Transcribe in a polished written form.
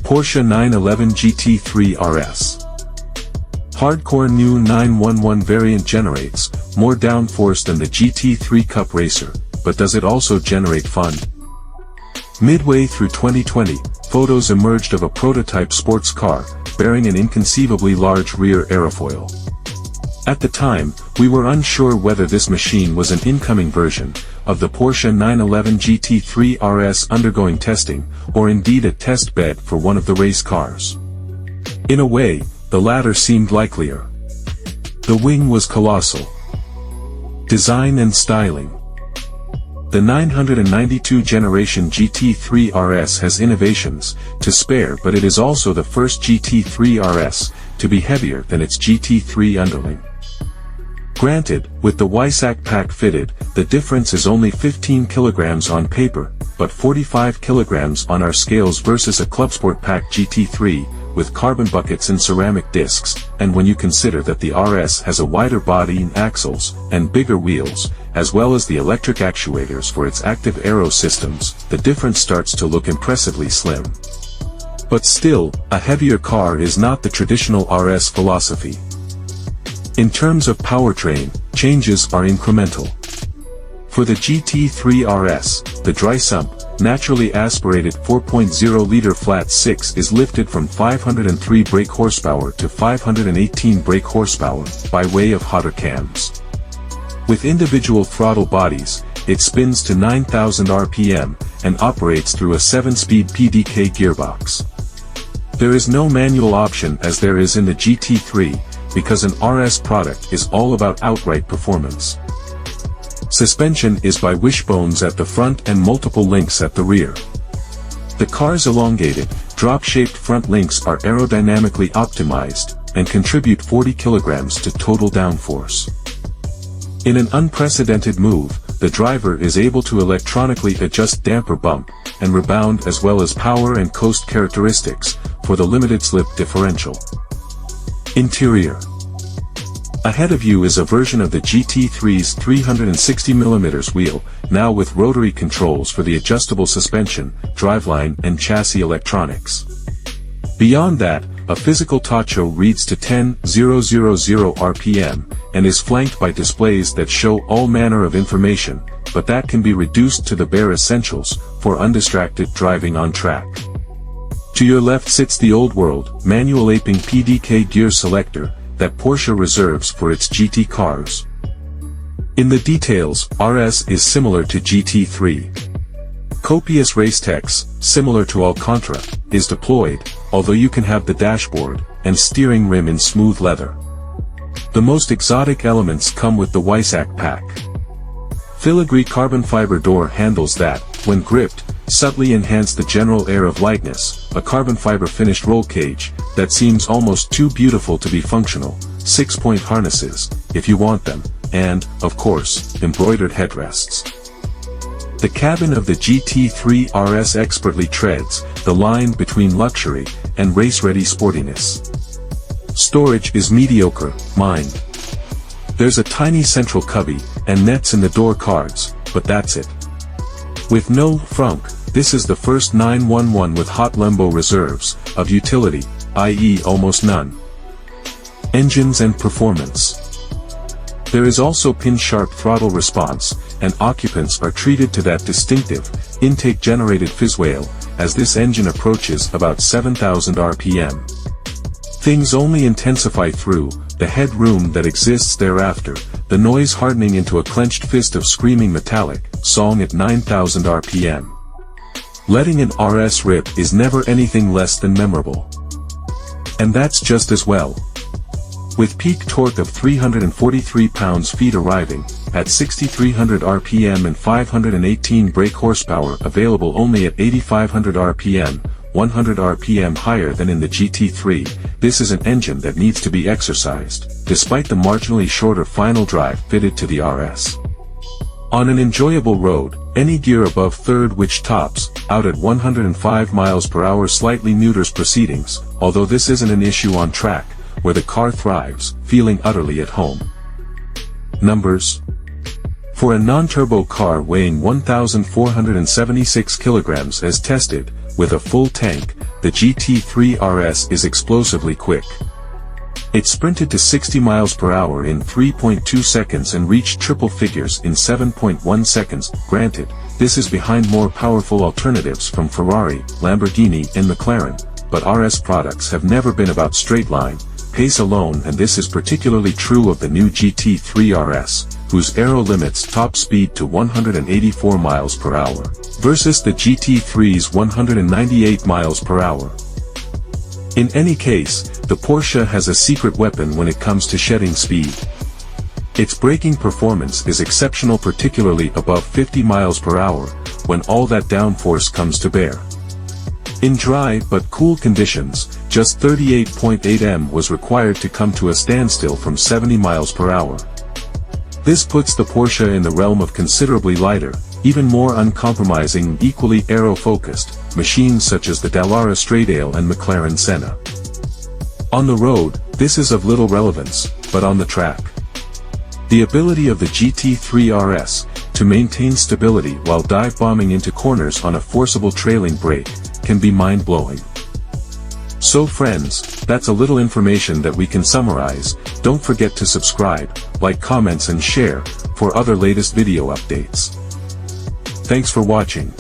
Porsche 911 GT3 RS. Hardcore new 911 variant generates more downforce than the GT3 Cup racer, but does it also generate fun? Midway through 2020, photos emerged of a prototype sports car, bearing an inconceivably large rear aerofoil. At the time, we were unsure whether this machine was an incoming version of the Porsche 911 GT3 RS undergoing testing, or indeed a test bed for one of the race cars. In a way, the latter seemed likelier. The wing was colossal. Design and styling. The 992 generation GT3 RS has innovations to spare, but it is also the first GT3 RS to be heavier than its GT3 underling. Granted, with the Weissach pack fitted, the difference is only 15 kilograms on paper, but 45 kilograms on our scales versus a Clubsport pack GT3, with carbon buckets and ceramic discs, and when you consider that the RS has a wider body and axles, and bigger wheels, as well as the electric actuators for its active aero systems, the difference starts to look impressively slim. But still, a heavier car is not the traditional RS philosophy. In terms of powertrain, changes are incremental. For the GT3 RS, the dry sump, naturally aspirated 4.0-liter flat 6 is lifted from 503 brake horsepower to 518 brake horsepower, by way of hotter cams. With individual throttle bodies, it spins to 9,000 RPM, and operates through a 7-speed PDK gearbox. There is no manual option as there is in the GT3, because an RS product is all about outright performance. Suspension is by wishbones at the front and multiple links at the rear. The car's elongated, drop-shaped front links are aerodynamically optimized, and contribute 40 kilograms to total downforce. In an unprecedented move, the driver is able to electronically adjust damper bump and rebound as well as power and coast characteristics for the limited slip differential. Interior. Ahead of you is a version of the GT3's 360mm wheel, now with rotary controls for the adjustable suspension, driveline and chassis electronics. Beyond that, a physical tacho reads to 10,000 RPM, and is flanked by displays that show all manner of information, but that can be reduced to the bare essentials, for undistracted driving on track. To your left sits the old world, manual aping PDK gear selector, that Porsche reserves for its GT cars. In the details, RS is similar to GT3. Copious race text, similar to Alcantara, is deployed, although you can have the dashboard and steering rim in smooth leather. The most exotic elements come with the Weissach pack. Filigree carbon fiber door handles that, when gripped, subtly enhance the general air of lightness, a carbon fiber finished roll cage, that seems almost too beautiful to be functional, 6-point harnesses, if you want them, and, of course, embroidered headrests. The cabin of the GT3 RS expertly treads the line between luxury and race-ready sportiness. Storage is mediocre, mind. There's a tiny central cubby, and nets in the door cards, but that's it. With no frunk, this is the first 911 with hot lembo reserves of utility, i.e. almost none. Engines and performance. There is also pin-sharp throttle response, and occupants are treated to that distinctive, intake-generated fizzwail, as this engine approaches about 7,000 RPM. Things only intensify through the headroom that exists thereafter, the noise hardening into a clenched fist of screaming metallic song at 9,000 RPM. Letting an RS rip is never anything less than memorable. And that's just as well. With peak torque of 343 pounds-feet arriving at 6,300 RPM and 518 brake horsepower available only at 8,500 RPM, 100 RPM higher than in the GT3, this is an engine that needs to be exercised, despite the marginally shorter final drive fitted to the RS. On an enjoyable road, any gear above third which tops out at 105 miles per hour slightly neuters proceedings, although this isn't an issue on track, where the car thrives, feeling utterly at home. Numbers. For a non-turbo car weighing 1,476 kilograms as tested, with a full tank, the the GT3 RS is explosively quick. It sprinted to 60 miles per hour in 3.2 seconds and reached triple figures in 7.1 seconds. Granted, this is behind more powerful alternatives from Ferrari, Lamborghini and McLaren, but RS products have never been about straight line, pace alone, and this is particularly true of the new GT3 RS, whose aero limits top speed to 184 miles per hour, versus the GT3's 198 miles per hour. In any case, the Porsche has a secret weapon when it comes to shedding speed. Its braking performance is exceptional, particularly above 50 miles per hour, when all that downforce comes to bear. In dry but cool conditions, just 38.8 m was required to come to a standstill from 70 miles per hour. This puts the Porsche in the realm of considerably lighter, even more uncompromising, equally aero-focused machines such as the Dallara Stradale and McLaren Senna. On the road, this is of little relevance, but on the track, the ability of the GT3 RS to maintain stability while dive-bombing into corners on a forcible trailing brake can be mind-blowing. So friends, that's a little information that we can summarize. Don't forget to subscribe, like, comments and share for other latest video updates. Thanks for watching.